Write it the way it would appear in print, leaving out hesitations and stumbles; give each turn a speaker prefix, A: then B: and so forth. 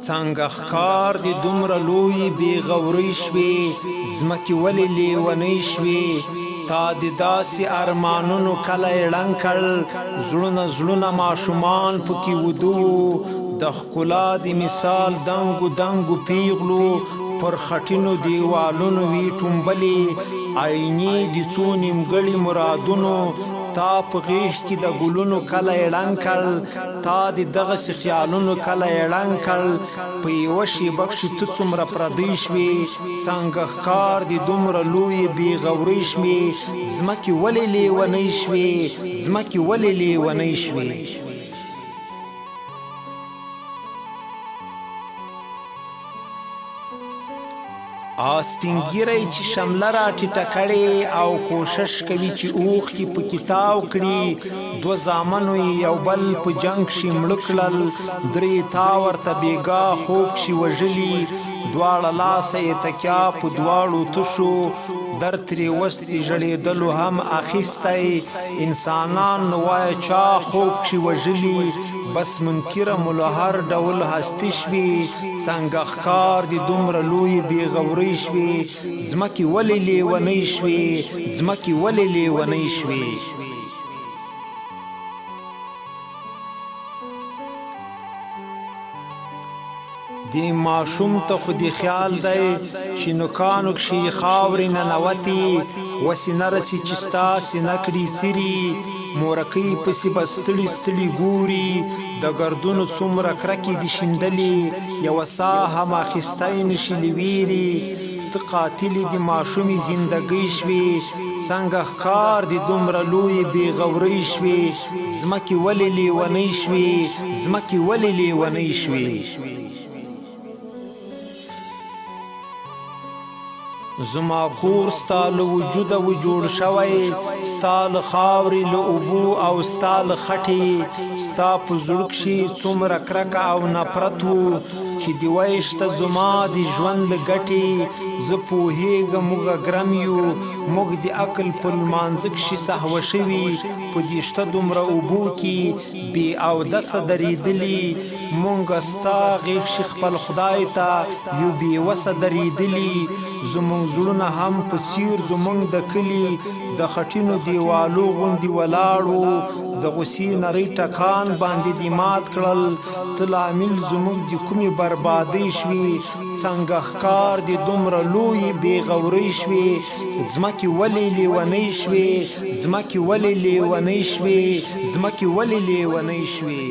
A: څنګه ښکار د دومره لوی بې غورۍ شوې ځمکې ولې لیونۍ شوې تا د داسې ارمانونو کلی ړنګ کړ زړونه ماشومان پکې وده وو د ښکلا د مثال دنګو پیغلو پر خټینو دیوالونو وي ټومبلې آینې د څو نیمګړي مرادونو تا په غیږ کې د ګلونو کلی ړنګ کړ تا د دغسې خیالونو کلی ړنګ کړ په یوه شېبه کښې ته څومره پردی شوې څنګه ښکار د دومره لویې بې غورۍ شوې ځمکې ولې لیونۍ شوې ځمکې ولې لیونۍ شوې سپین ږیری چې شمله را ټیټه کړې او کوشش کوي چې اوښکې پکې تاو کړي دوه زامنو یې یو بل په جنګ کښې مړه کړل درې تا ورته بېګا خوب کښې وژلي دواړه لاسه یې تکیا په دواړو تشو در ترې وستې ژړېدلو هم اخیستی انسانان نو وایه چا خوب کښې وژلي بس منکره مو له هر ډول هستي شوې څنګه ښکار د دومره لویې بې غورۍ شوې ځمکې ولې لیونۍ شوې ځمکې ولې لیونۍ شوې دې ماشوم ته خو دې خیال دی چې نوکانو کښې خاورې ننوتې وسې نه رسي چې ستاسې نه کړي څیري مورکۍ پسې به ستړي ګوري د ګردونو څومره کرکې دي شیندلې یوه ساه هم اخیستی نشي له ویرې ته قاتلې د ماشومې زندګۍ شوې څنګه ښکار د دومره لویې بې غورۍ شوې ځمکې ولې لیونۍ شوې ځمکې ولې لیونۍ شوې زما کور ستا له وجوده و جوړ شوی ستا له خاورې له اوبو او ستا له خټې ستا په زړه کښې څومره کرکه او نفرت و چې د ویشته زما د ژوند له ګټې زه پوهېږم موږ ګرم یو موږ د عقل په لمانځه کښې سهوه شوي په دې شته دومره اوبو کې بې اودسه درېدلي مونږ ستا غیږ کښې خپل خدای ته یو بې وسه درېدلي زمونږ زړونه هم په څیر زمونږ د کلي د خټینو دیوالو غوندې ولاړو د غوسې نرۍ ټکان باندې دې مات کړل ته لامل زموږ د کومې بربادۍ شوې څنګه ښکار د دومره لویې بې غورۍ شوې ځمکې ولې لیونۍ شوې ځمکې ولې لیونۍ شوې ځمکې ولې لیونۍ شوې